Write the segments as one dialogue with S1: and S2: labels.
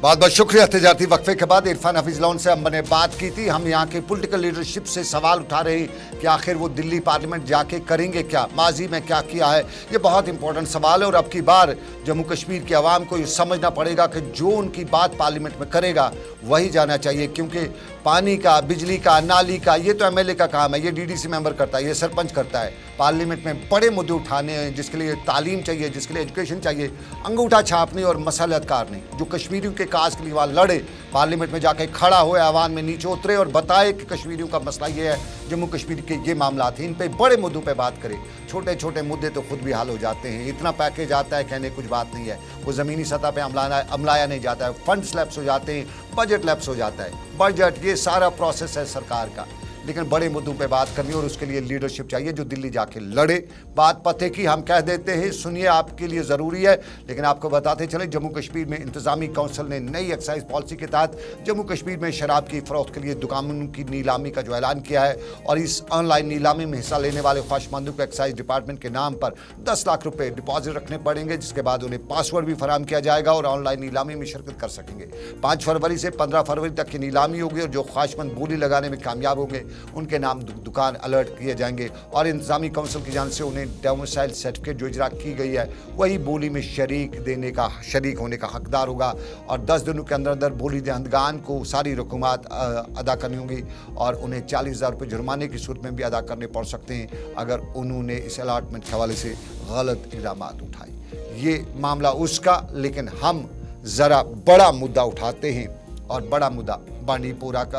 S1: बहुत बहुत शुक्रिया। तजारती वक्फे के बाद इरफान हफीज लॉन से हमने बात की थी। हम यहाँ के पॉलिटिकल लीडरशिप से सवाल उठा रहे हैं कि आखिर वो दिल्ली पार्लियामेंट जाके करेंगे क्या, माजी में क्या किया है। ये बहुत इंपॉर्टेंट सवाल है और अब की बार जम्मू कश्मीर की आवाम को ये समझना पड़ेगा कि जो उनकी बात पार्लियामेंट में करेगा वही जाना चाहिए, क्योंकि पानी का, बिजली का, नाली का ये तो एमएलए का काम है, ये डीडीसी मेंबर करता है, ये सरपंच करता है। पार्लियामेंट में बड़े मुद्दे उठाने हैं जिसके लिए तालीम चाहिए, जिसके लिए एजुकेशन चाहिए, अंगूठा छापनी और मसलतकार नहीं। जो कश्मीरियों के काज के लिए वहाँ लड़े, पार्लियामेंट में जाके खड़ा हुए, आवाम में नीचे उतरे और बताए कि कश्मीरियों का मसला ये है, जम्मू कश्मीर के ये मामला थे, इन पे बड़े मुद्दों पे बात करें। छोटे छोटे मुद्दे तो खुद भी हल हो जाते हैं। इतना पैकेज आता है, कहने कुछ बात नहीं है। वो ज़मीनी सतह पे अमलाया नहीं जाता है, फंड लैप्स हो जाते हैं, बजट लैप्स हो जाता है। बजट ये सारा प्रोसेस है सरकार का, लेकिन बड़े मुद्दों पे बात करनी और उसके लिए लीडरशिप चाहिए जो दिल्ली जाके लड़े। बात पते की हम कह देते हैं, सुनिए, आपके लिए ज़रूरी है। लेकिन आपको बताते चले, जम्मू कश्मीर में इंतज़ामी काउंसिल ने नई एक्साइज पॉलिसी के तहत जम्मू कश्मीर में शराब की फ़रोख्त के लिए दुकानों की नीलामी का जो ऐलान किया है, और इस ऑनलाइन नीलामी में हिस्सा लेने वाले ख्वाहिशमंदों को एक्साइज डिपार्टमेंट के नाम पर 10 लाख रुपये डिपॉजिट रखने पड़ेंगे, जिसके बाद उन्हें पासवर्ड भी फराहम किया जाएगा और ऑनलाइन नीलामी में शिरकत कर सकेंगे। 5 फरवरी से 15 फरवरी तक की नीलामी होगी और जो ख्वाहिशमंद बोली लगाने में कामयाब होंगे उनके नाम दुकान अलर्ट किए जाएंगे और इंतजामी काउंसिल की जानिब से उन्हें डोमिसाइल सर्टिफिकेट जो इजरा की गई है वही बोली में शरीक होने का हकदार होगा। और 10 दिनों के अंदर अंदर बोली दहंदगान को सारी रकूमात अदा करनी होंगी और उन्हें 40,000 रुपये जुर्माने की सूरत में भी अदा करने पड़ सकते हैं अगर उन्होंने इस अलाटमेंट के हवाले से गलत इक़दाम उठाए। ये मामला उसका, लेकिन हम ज़रा बड़ा मुद्दा उठाते हैं और बड़ा मुद्दा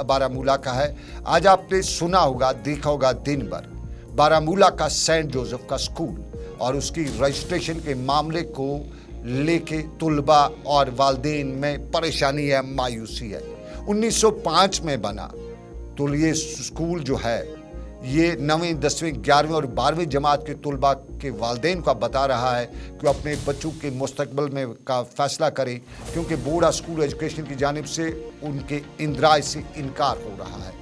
S1: बारामूला का है। आज आपने सुना होगा, देखा होगा दिन भर बारामूला का सेंट जोसेफ का स्कूल और उसकी रजिस्ट्रेशन के मामले को लेके तुलबा और वालदेन में परेशानी है, मायूसी है। 1905 में बना तो ये स्कूल जो है ये 9वीं, 10वीं, 11वीं और 12वीं जमात के तुलबा के वालदेन को बता रहा है कि वो अपने बच्चों के मुस्तकबिल में का फैसला करें, क्योंकि बोर्ड ऑफ स्कूल एजुकेशन की जानिब से उनके इंदराज से इनकार हो रहा है।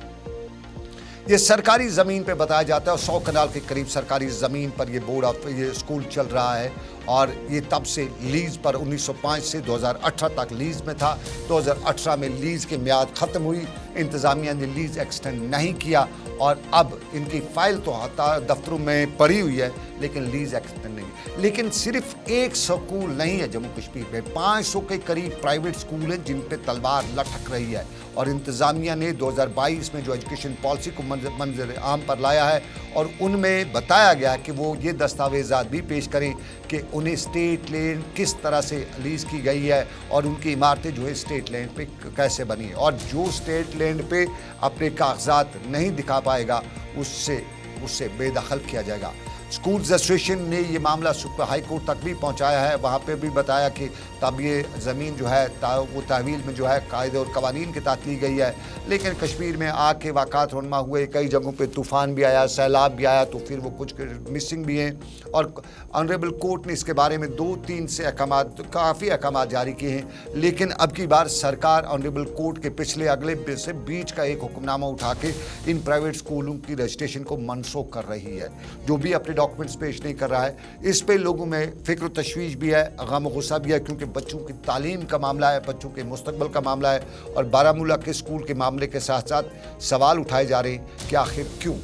S1: ये सरकारी ज़मीन पे बताया जाता है और 100 कनाल के करीब सरकारी ज़मीन पर ये स्कूल चल रहा है और ये तब से लीज़ पर 1905 से 2018 तक लीज़ में था। 2018 में लीज़ की मियाद ख़त्म हुई, इंतज़ामिया ने लीज़ एक्सटेंड नहीं किया और अब इनकी फ़ाइल तो दफ्तरों में पड़ी हुई है लेकिन लीज़ एक्सटेंड नहीं। लेकिन सिर्फ एक स्कूल नहीं है जम्मू कश्मीर में, 500 के करीब प्राइवेट स्कूल हैं जिन पे तलवार लटक रही है और इंतज़ामिया ने 2022 में जो एजुकेशन पॉलिसी को मंजर आम पर लाया है और उनमें बताया गया कि वो ये दस्तावेज़ात भी पेश करें कि उन्हें स्टेट लैंड किस तरह से लीज़ की गई है और उनकी इमारतें जो है स्टेट लैंड पे कैसे बनी है, और जो स्टेट लैंड पे अपने कागजात नहीं दिखा पाएगा उससे बेदखल किया जाएगा। स्कूल एसोसिएशन ने ये मामला सुप्रीम हाई कोर्ट तक भी पहुंचाया है। वहाँ पे भी बताया कि तब ये ज़मीन जो है वो तहवील में जो है कायदे और कवानीन के तहत ली गई है, लेकिन कश्मीर में आग के वाक़ात रोनमा हुए, कई जगहों पे तूफ़ान भी आया, सैलाब भी आया, तो फिर वो कुछ मिसिंग भी हैं और ऑनरेबल कोर्ट ने इसके बारे में 2-3 से काफ़ी अहकाम जारी किए हैं। लेकिन अब की बार सरकार ऑनरेबल कोर्ट के पिछले अगले से बीच का एक हुक्मनामा उठा के इन प्राइवेट स्कूलों की रजिस्ट्रेशन को मनसूख कर रही है। जो भी अपने डॉक्यूमेंट्स पेश नहीं कर रहा है, इस पे लोगों में फिक्र तशवीश भी है, गम गुस्सा भी है, क्योंकि बच्चों की तालीम का मामला है, बच्चों के मुस्तकबिल का मामला है और बारामूला के स्कूल के मामले के साथ साथ सवाल उठाए जा रहे हैं कि आखिर क्यों।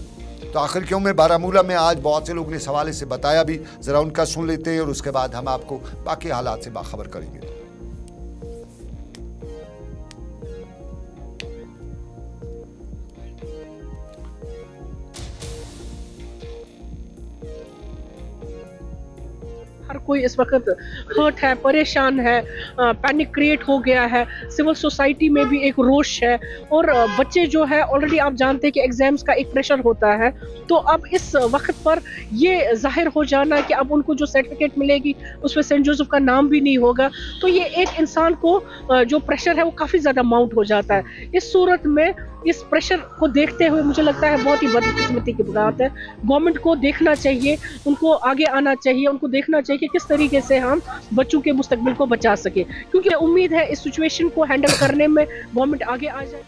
S1: तो आखिर क्यों में बारामूला में आज बहुत से लोगों ने सवाल से बताया भी, ज़रा उनका सुन लेते हैं और उसके बाद हम आपको बाकी हालात से बाखबर करेंगे।
S2: हर कोई इस वक्त हर्ट है, परेशान है, पैनिक क्रिएट हो गया है, सिविल सोसाइटी में भी एक रोष है और बच्चे जो है ऑलरेडी आप जानते हैं कि एग्ज़ाम्स का एक प्रेशर होता है, तो अब इस वक्त पर ये ज़ाहिर हो जाना कि अब उनको जो सर्टिफिकेट मिलेगी उसमें सेंट जोसेफ का नाम भी नहीं होगा, तो ये एक इंसान को जो प्रेशर है वो काफ़ी ज़्यादा माउंट हो जाता है। इस सूरत में इस प्रेशर को देखते हुए मुझे लगता है बहुत ही बदकिस्मती की बात है। गवर्नमेंट को देखना चाहिए, उनको आगे आना चाहिए, उनको देखना चाहिए कि किस तरीके से हम बच्चों के मुस्तकबिल को बचा सके, क्योंकि उम्मीद है इस सिचुएशन को हैंडल करने में गवर्नमेंट आगे आ जाए।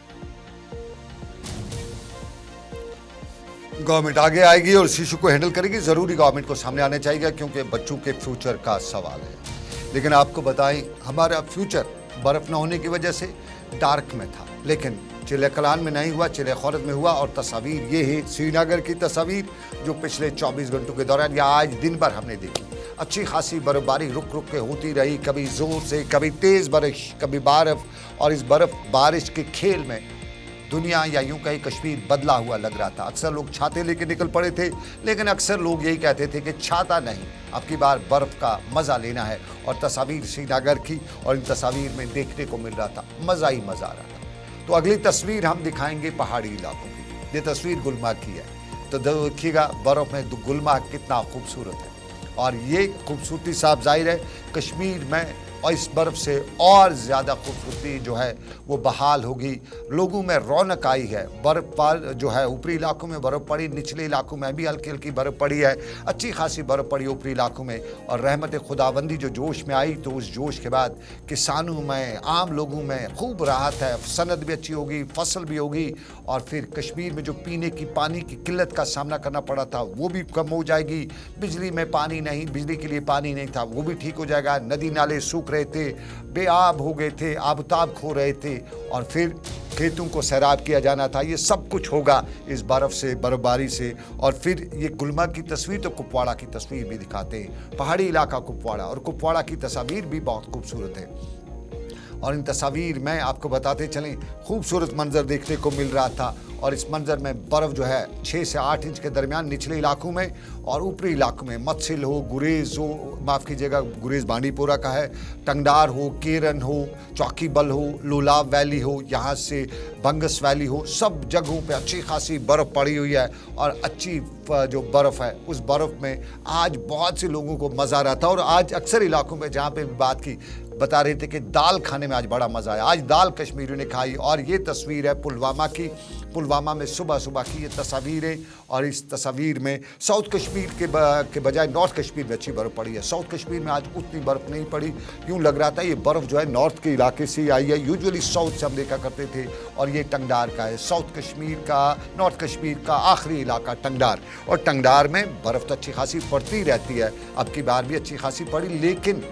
S1: गवर्नमेंट आगे आएगी और इस इशू को हैंडल करेगी। ज़रूरी गवर्नमेंट को सामने आना चाहिए क्योंकि बच्चों के फ्यूचर का सवाल है। लेकिन आपको बताएं, हमारा फ्यूचर बर्फ़ न होने की वजह से डार्क में था। लेकिन चिले कलान में नहीं हुआ, चिले खौरत में हुआ। और तस्वीर ये है श्रीनगर की तस्वीर जो पिछले 24 घंटों के दौरान या आज दिन भर हमने देखी। अच्छी खासी बर्फबारी रुक रुक के होती रही, कभी ज़ोर से, कभी तेज़ बारिश, कभी बर्फ़। और इस बर्फ़ बारिश के खेल में दुनिया या यूं कहीं कश्मीर बदला हुआ लग रहा था। अक्सर लोग छाते लेके निकल पड़े थे, लेकिन अक्सर लोग यही कहते थे कि छाता नहीं, अब की बार बर्फ़ का मज़ा लेना है। और तस्वीर श्रीनगर की और इन तस्वीर में देखने को मिल रहा था, मज़ा ही मज़ा आ रहा था। तो अगली तस्वीर हम दिखाएंगे पहाड़ी इलाकों की। ये तस्वीर गुलमर्ग की है, तो देखिएगा बर्फ़ में गुलमर्ग कितना खूबसूरत है। और ये खूबसूरती साफ जाहिर है कश्मीर में, और इस बर्फ़ से और ज़्यादा खूबसूरती जो है वो बहाल होगी। लोगों में रौनक आई है। बर्फ़ पर जो है ऊपरी इलाकों में बर्फ़ पड़ी, निचले इलाकों में भी हल्की हल्की बर्फ़ पड़ी है। अच्छी खासी बर्फ़ पड़ी ऊपरी इलाकों में। और रहमत खुदाबंदी जो जोश में आई, तो उस जोश के बाद किसानों में, आम लोगों में खूब राहत है। सनद भी अच्छी होगी, फसल भी होगी। और फिर कश्मीर में जो पीने की पानी की किल्लत का सामना करना पड़ा था वो भी कम हो जाएगी। बिजली में पानी नहीं, बिजली के लिए पानी नहीं था, वो भी ठीक हो जाएगा। नदी नाले सूख रहे थे, बेआब हो गए थे, आबताब खो रहे थे, और फिर खेतों को सैराब किया जाना था। ये सब कुछ होगा इस बर्फ़ से, बर्फबारी से। और फिर ये गुलमर्ग की तस्वीर तो कुपवाड़ा की तस्वीर भी दिखाते हैं, पहाड़ी इलाका कुपवाड़ा, और कुपवाड़ा की तस्वीर भी बहुत खूबसूरत है। और इन तस्वीर में आपको बताते चलें खूबसूरत मंजर देखने को मिल रहा था। और इस मंजर में बर्फ़ जो है 6 से 8 इंच के दरमियान निचले इलाकों में, और ऊपरी इलाकों में मत्सिल हो, गुरेज हो, माफ़ कीजिएगा गुरेज बांडीपोरा का है, टंगडार हो, केरन हो, चौकीबल हो, लोलाब वैली हो, यहाँ से बंगस वैली हो, सब जगहों पे अच्छी खासी बर्फ़ पड़ी हुई है। और अच्छी जो बर्फ़ है उस बर्फ़ में आज बहुत से लोगों को मज़ा आ रहा था। और आज अक्सर इलाकों में जहाँ पे भी बात की, बता रहे थे कि दाल खाने में आज बड़ा मज़ा आया। आज दाल कश्मीरियों ने खाई। और ये तस्वीर है पुलवामा की। पुलवामा में सुबह सुबह की ये तस्वीरें। और इस तस्वीर में साउथ कश्मीर के बजाय नॉर्थ कश्मीर में अच्छी बर्फ़ पड़ी है। साउथ कश्मीर में आज उतनी बर्फ़ नहीं पड़ी, यूँ लग रहा था ये बर्फ़ जो है नॉर्थ के इलाके से ही आई है। यूजुअली साउथ से हम देखा करते थे। और ये टंगडार का है, साउथ कश्मीर का, नॉर्थ कश्मीर का आखिरी इलाका टंगडार। और टंगडार में बर्फ़ तो अच्छी खासी पड़ती रहती है, अब की बार भी अच्छी खासी पड़ी, लेकिन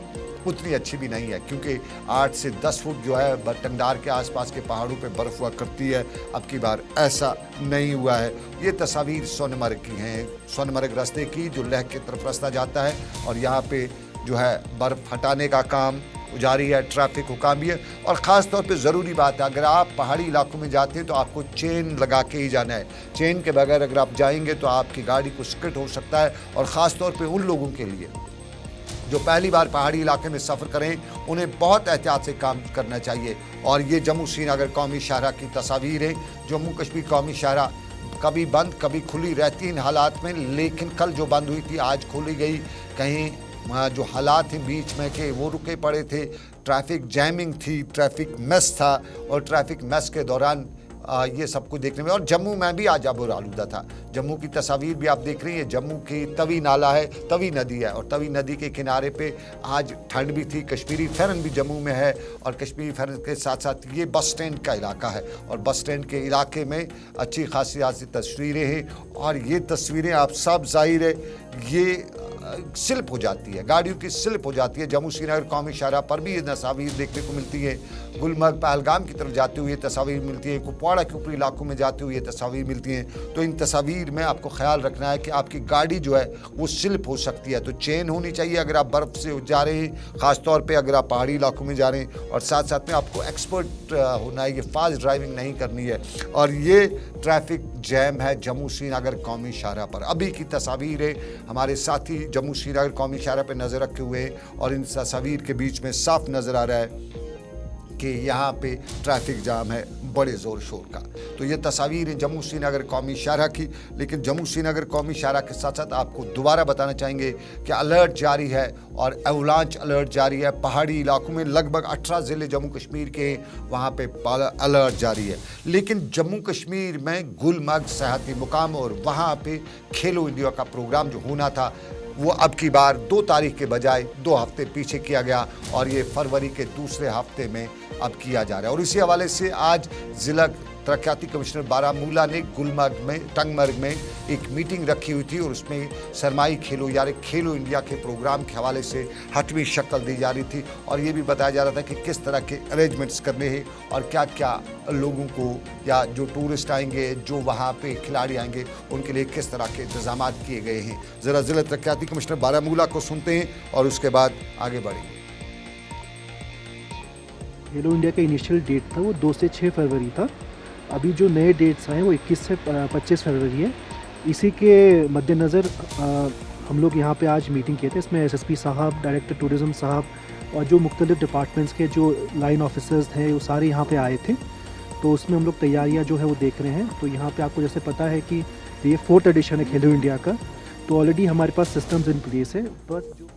S1: उतनी अच्छी भी नहीं है, क्योंकि 8 से 10 फुट जो है टंगडार के आसपास के पहाड़ों पे बर्फ़ हुआ करती है। अब की बार ऐसा नहीं हुआ है। ये तस्वीर सोनमर्ग की हैं, सोनमर्ग रास्ते की, जो लेह की तरफ रास्ता जाता है। और यहाँ पे जो है बर्फ़ हटाने का काम जारी है, ट्रैफिक हुकाम भी है। और ख़ास तौर पे ज़रूरी बात है, अगर आप पहाड़ी इलाकों में जाते हैं तो आपको चेन लगा के ही जाना है। चेन के बगैर अगर आप जाएंगे तो आपकी गाड़ी को स्किड हो सकता है। और ख़ास तौर पे उन लोगों के लिए जो पहली बार पहाड़ी इलाके में सफ़र करें, उन्हें बहुत एहतियात से काम करना चाहिए। और ये जम्मू श्रीनगर कौमी शाहरा की तस्वीर है। जम्मू कश्मीर कौमी शाहरा कभी बंद कभी खुली रहती इन हालात में, लेकिन कल जो बंद हुई थी आज खोली गई। कहीं जो हालात हैं बीच में के वो रुके पड़े थे, ट्रैफिक जैमिंग थी, ट्रैफिक मेस था। और ट्रैफिक मेस के दौरान ये सब कुछ देखने में, और जम्मू में भी आज आबो आलूदा था। जम्मू की तस्वीर भी आप देख रही हैं। जम्मू की तवी नाला है, तवी नदी है, और तवी नदी के किनारे पे आज ठंड भी थी। कश्मीरी फेरन भी जम्मू में है। और कश्मीरी फेरन के साथ साथ ये बस स्टैंड का इलाका है, और बस स्टैंड के इलाके में अच्छी खासी आज तस्वीरें हैं। और ये तस्वीरें आप सब जाहिर है ये स्लिप हो जाती है, गाड़ियों की स्लिप हो जाती है। जम्मू श्रीनगर कौमी शाहरा पर भी ये तस्वीर देखने को मिलती है। गुलमर्ग पहलगाम की तरफ जाते हुए तस्वीर मिलती है। कुपवाड़ा के ऊपरी इलाकों में जाते हुए तस्वीर मिलती हैं। तो इन तस्वीर में आपको ख्याल रखना है कि आपकी गाड़ी जो है वो स्लिप हो सकती है, तो चेन होनी चाहिए अगर आप बर्फ़ से जा रहे हैं, ख़ासतौर पर अगर आप पहाड़ी इलाकों में जा रहे हैं। और साथ साथ में आपको एक्सपर्ट होना है, ये फास्ट ड्राइविंग नहीं करनी है। और ये ट्रैफिक जैम है जम्मू श्रीनगर कौमी शाहरा पर। अभी की तस्वीर है, हमारे साथी जम्मू श्रीनगर कौमी शाहरा पर नज़र रखे हुए, और इन तस्वीर के बीच में साफ नज़र आ रहा है कि यहाँ पे ट्रैफिक जाम है बड़े ज़ोर शोर का। तो ये तस्वीर है जम्मू श्रीनगर कौमी शाहरा की। लेकिन जम्मू श्रीनगर कौमी शाहरा के साथ साथ आपको दोबारा बताना चाहेंगे कि अलर्ट जारी है, और एवलांच अलर्ट जारी है। पहाड़ी इलाकों में लगभग 18 ज़िले जम्मू कश्मीर के वहाँ पे अलर्ट जारी है। लेकिन जम्मू कश्मीर में गुलमर्ग सयाहती मुकाम और वहाँ पे खेलो इंडिया का प्रोग्राम जो होना था वो अब की बार 2 तारीख के बजाय 2 हफ्ते पीछे किया गया, और ये फरवरी के दूसरे हफ्ते में अब किया जा रहा है। और इसी हवाले से आज ज़िला तरक्याती कमिश्नर बारामूला ने गुलमर्ग में टंगमर्ग में एक मीटिंग रखी हुई थी और उसमें सरमाई खेलो यानी खेलो इंडिया के प्रोग्राम के हवाले से हटवी शक्ल दी जा रही थी और ये भी बताया जा रहा था कि किस तरह के अरेंजमेंट्स करने हैं और क्या क्या लोगों को या जो टूरिस्ट आएंगे जो वहाँ पे खिलाड़ी आएंगे उनके लिए किस तरह के इंतजाम किए गए हैं। ज़रा ज़िला तरक्याती कमिश्नर बारामूला को सुनते हैं और उसके बाद आगे बढ़ेंगे।
S3: खेलो इंडिया का इनिशियल डेट था वो 2 से 6 फरवरी था। अभी जो नए डेट्स आए वो 21 से 25 फरवरी है। इसी के मद्देनज़र हम लोग यहाँ पे आज मीटिंग किए थे। इसमें एसएसपी साहब, डायरेक्टर टूरिज़्म साहब और जो मुख्तलिफ डिपार्टमेंट्स के जो लाइन ऑफिसर्स हैं वो सारे यहाँ पे आए थे। तो उसमें हम लोग तैयारियाँ जो है वो देख रहे हैं। तो यहाँ पे आपको जैसे पता है कि ये 4th एडिशन है खेलो इंडिया का, तो ऑलरेडी हमारे पास सिस्टम्स इन प्लेस है। बस जो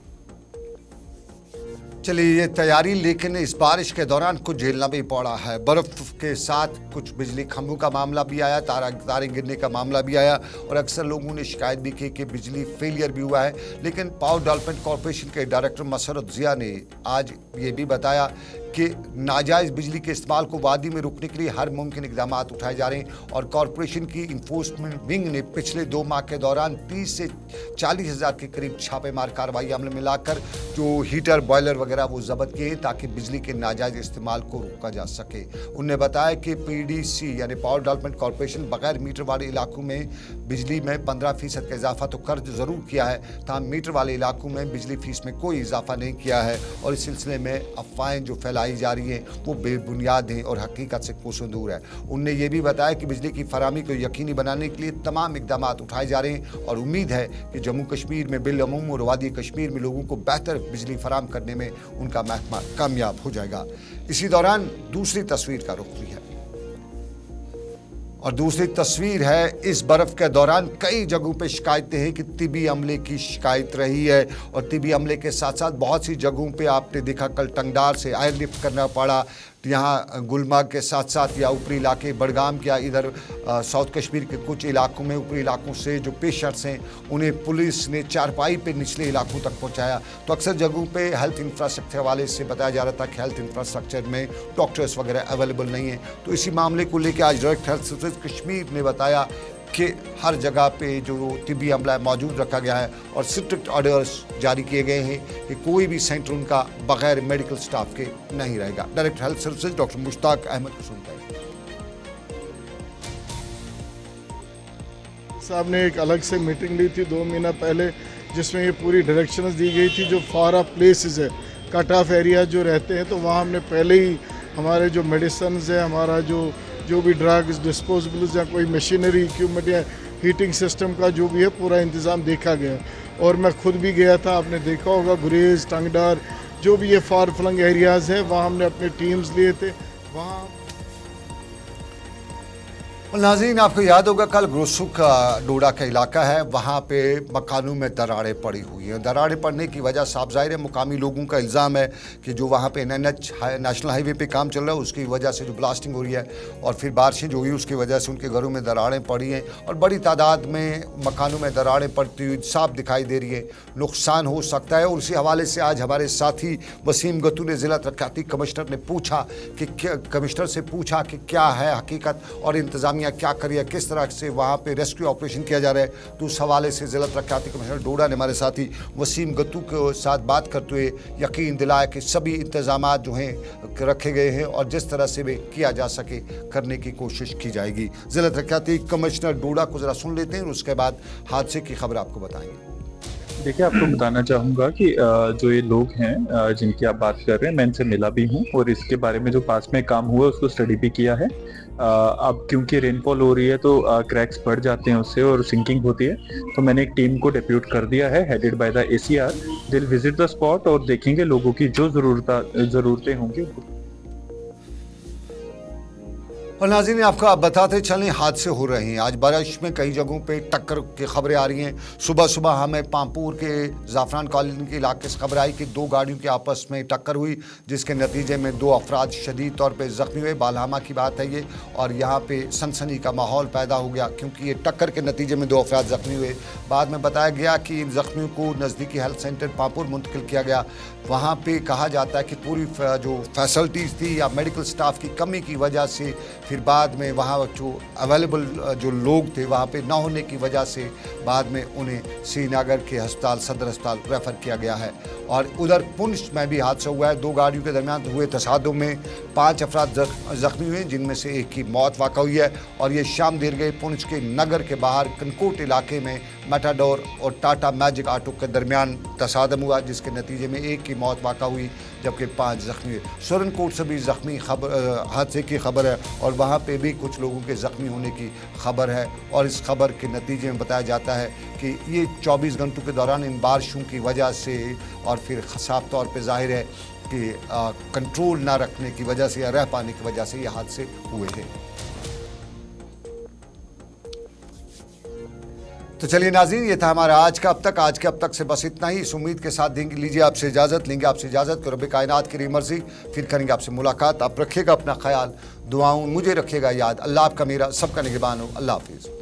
S1: चलिए ये तैयारी, लेकिन इस बारिश के दौरान कुछ झेलना भी पड़ा है। बर्फ के साथ कुछ बिजली खंभों का मामला भी आया, तारे गिरने का मामला भी आया और अक्सर लोगों ने शिकायत भी की कि बिजली फेलियर भी हुआ है। लेकिन पावर डेवलपमेंट कॉरपोरेशन के डायरेक्टर मसरत जिया ने आज ये भी बताया कि नाजायज़ बिजली के इस्तेमाल को वादी में रोकने के लिए हर मुमकिन इकदाम उठाए जा रहे हैं और कॉरपोरेशन की इन्फोर्समेंट विंग ने पिछले 2 माह के दौरान 30 से 40 हज़ार के करीब छापेमार कार्रवाई अमल में लाकर जो हीटर बॉयलर वगैरह वो जब्त किए ताकि बिजली के नाजायज़ इस्तेमाल को रोका जा सके। उन्होंने बताया कि पीडीसी यानी पावर डेवलपमेंट कॉरपोरेशन बगैर मीटर वाले इलाकों में बिजली में 15% का इजाफा तो कर ज़रूर किया है, तमाम मीटर वाले इलाकों में बिजली फीस में कोई इजाफा नहीं किया है और इस सिलसिले में अफवाहें जो फैलाई जा रही हैं वो बेबुनियाद हैं और हकीकत से कोसों दूर है। उनने ये भी बताया कि बिजली की फराहमी को यकीनी बनाने के लिए तमाम इकदाम उठाए जा रहे हैं और उम्मीद है कि जम्मू कश्मीर में बिलअमूम और वादी कश्मीर में लोगों को बेहतर बिजली फराहम करने में उनका महकमा कामयाब हो जाएगा। इसी दौरान दूसरी तस्वीर का रुख भी है और दूसरी तस्वीर है इस बर्फ के दौरान कई जगहों पे शिकायतें हैं कि तिबी अमले की शिकायत रही है और तिबी अमले के साथ साथ बहुत सी जगहों पे आपने देखा कल टंगडार से एयरलिफ्ट करना पड़ा, यहाँ गुलमर्ग के साथ साथ या ऊपरी इलाके बड़गाम या इधर साउथ कश्मीर के कुछ इलाकों में ऊपरी इलाकों से जो पेशेंट्स हैं उन्हें पुलिस ने चारपाई पे निचले इलाकों तक पहुँचाया। तो अक्सर जगहों पे हेल्थ इंफ्रास्ट्रक्चर वाले से बताया जा रहा था कि हेल्थ इंफ्रास्ट्रक्चर में डॉक्टर्स वगैरह अवेलेबल नहीं है। तो इसी मामले को लेकर आज डायरेक्ट हेल्थ सर्विस कश्मीर ने बताया कि हर जगह पे जो तिबी अमला मौजूद रखा गया है और स्ट्रिक्ट ऑर्डर्स जारी किए गए हैं कि कोई भी सेंटर उनका बगैर मेडिकल स्टाफ के नहीं रहेगा। Director health services doctor Mushtaq Ahmad को सुनते हैं।
S4: साहब ने एक अलग से मीटिंग ली थी 2 महीना पहले जिसमें ये पूरी डायरेक्शंस दी गई थी जो फार ऑफ प्लेसेस है, कट ऑफ एरिया जो रहते हैं, तो वहाँ हमने पहले ही हमारे जो मेडिसिन है, हमारा जो भी ड्रग्स डिस्पोजेबल्स या कोई मशीनरी इक्विपमेंट या हीटिंग सिस्टम का जो भी है पूरा इंतज़ाम देखा गया। और मैं खुद भी गया था, आपने देखा होगा गुरेज, टंगडार, जो भी ये फार फ्लंग एरियाज़ हैं वहाँ हमने अपने टीम्स लिए थे वहाँ।
S1: नाज़रीन आपको याद होगा कल ग्रोसू का डोडा का इलाका है, वहाँ पे मकानों में दरारें पड़ी हुई हैं। दरारें पड़ने की वजह साफ ज़ाहिर है मुकामी लोगों का इल्ज़ाम है कि जो वहाँ पे नेशनल हाईवे पे काम चल रहा है उसकी वजह से जो ब्लास्टिंग हो रही है और फिर बारिशें जो हुई उसकी वजह से उनके घरों में दरारें पड़ी हैं और बड़ी तादाद में मकानों में दरारें पड़ती हुई साफ दिखाई दे रही है, नुकसान हो सकता है। और उसी हवाले से आज हमारे साथी वसीम गत्तू ने ज़िला तरक्याती कमिश्नर से पूछा कि क्या है हकीकत और इंतजाम क्या करिए, किस तरह से वहाँ पे रेस्क्यू ऑपरेशन किया जा रहा है। तो उस हवाले से ज़िला तरक्याती कमिश्नर डोडा ने हमारे साथी वसीम गत्तू के साथ बात करते हुए यकीन दिलाया कि सभी इंतजाम जो हैं रखे गए हैं और जिस तरह से वे किया जा सके करने की कोशिश की जाएगी। ज़िला तरक्याती कमिश्नर डोडा को ज़रा सुन लेते हैं और उसके बाद हादसे की खबर आपको बताएंगे।
S5: देखिए, आपको बताना चाहूँगा कि जो ये लोग हैं जिनकी आप बात कर रहे हैं, मैं इनसे मिला भी हूँ और इसके बारे में जो पास में काम हुआ उसको स्टडी भी किया है। अब क्योंकि रेनफॉल हो रही है तो क्रैक्स बढ़ जाते हैं उससे और सिंकिंग होती है, तो मैंने एक टीम को डेप्यूट कर दिया है हेडेड बाय द ACR। दिल विजिट द स्पॉट और देखेंगे लोगों की जो ज़रूरतें होंगी।
S1: और नाज़रीन आपको आप बताते चलें हादसे हो रहे हैं। आज बारिश में कई जगहों पे टक्कर की खबरें आ रही हैं। सुबह सुबह हमें पामपुर के जाफरान कॉलोनी के इलाके से खबर आई कि 2 गाड़ियों की आपस में टक्कर हुई जिसके नतीजे में 2 अफराद शदीद तौर पे ज़ख्मी हुए। बालहामा की बात है ये और यहाँ पे सनसनी का माहौल पैदा हो गया क्योंकि ये टक्कर के नतीजे में 2 अफराद ज़ख्मी हुए। बाद में बताया गया कि इन ज़ख्मियों को नज़दीकी हेल्थ सेंटर पामपुर मुंतकिल किया गया। वहाँ पे कहा जाता है कि पूरी जो फैसिलिटीज़ थी या मेडिकल स्टाफ की कमी की वजह से फिर बाद में वहाँ जो अवेलेबल जो लोग थे वहाँ पे ना होने की वजह से बाद में उन्हें श्रीनगर के अस्पताल सदर अस्पताल रेफ़र किया गया है। और उधर पुंछ में भी हादसा हुआ है। 2 गाड़ियों के दरमियान हुए तसादुम में 5 अफराद जख्मी हुए, जिनमें से एक की मौत वाक़ हुई है। और ये शाम देर गए पुंछ के नगर के बाहर कनकोट इलाके में मेटाडोर और टाटा मैजिक ऑटो के दरमियान तसादम हुआ, जिसके नतीजे में एक की मौत वाक़ हुई जबकि 5 जख्मी हुए। सुरनकोट से भी जख्मी हादसे की खबर है और वहाँ पे भी कुछ लोगों के ज़ख्मी होने की खबर है। और इस खबर के नतीजे में बताया जाता है कि ये 24 घंटों के दौरान इन बारिशों की वजह से और फिर साफ तौर पे जाहिर है कि कंट्रोल ना रखने की वजह से या रह पाने की वजह से ये हादसे हुए थे। तो चलिए नाज़रीन, ये था हमारा आज का अब तक से बस इतना ही। इस उम्मीद के साथ देंगे लीजिए आपसे इजाज़त, लेंगे आपसे इजाज़त कि रब कायनात की मर्ज़ी, फिर करेंगे आपसे मुलाकात। आप रखिएगा अपना ख्याल, दुआओं मुझे रखिएगा याद। अल्लाह आपका मेरा सबका निगहबान हो। अल्लाह हाफिज़।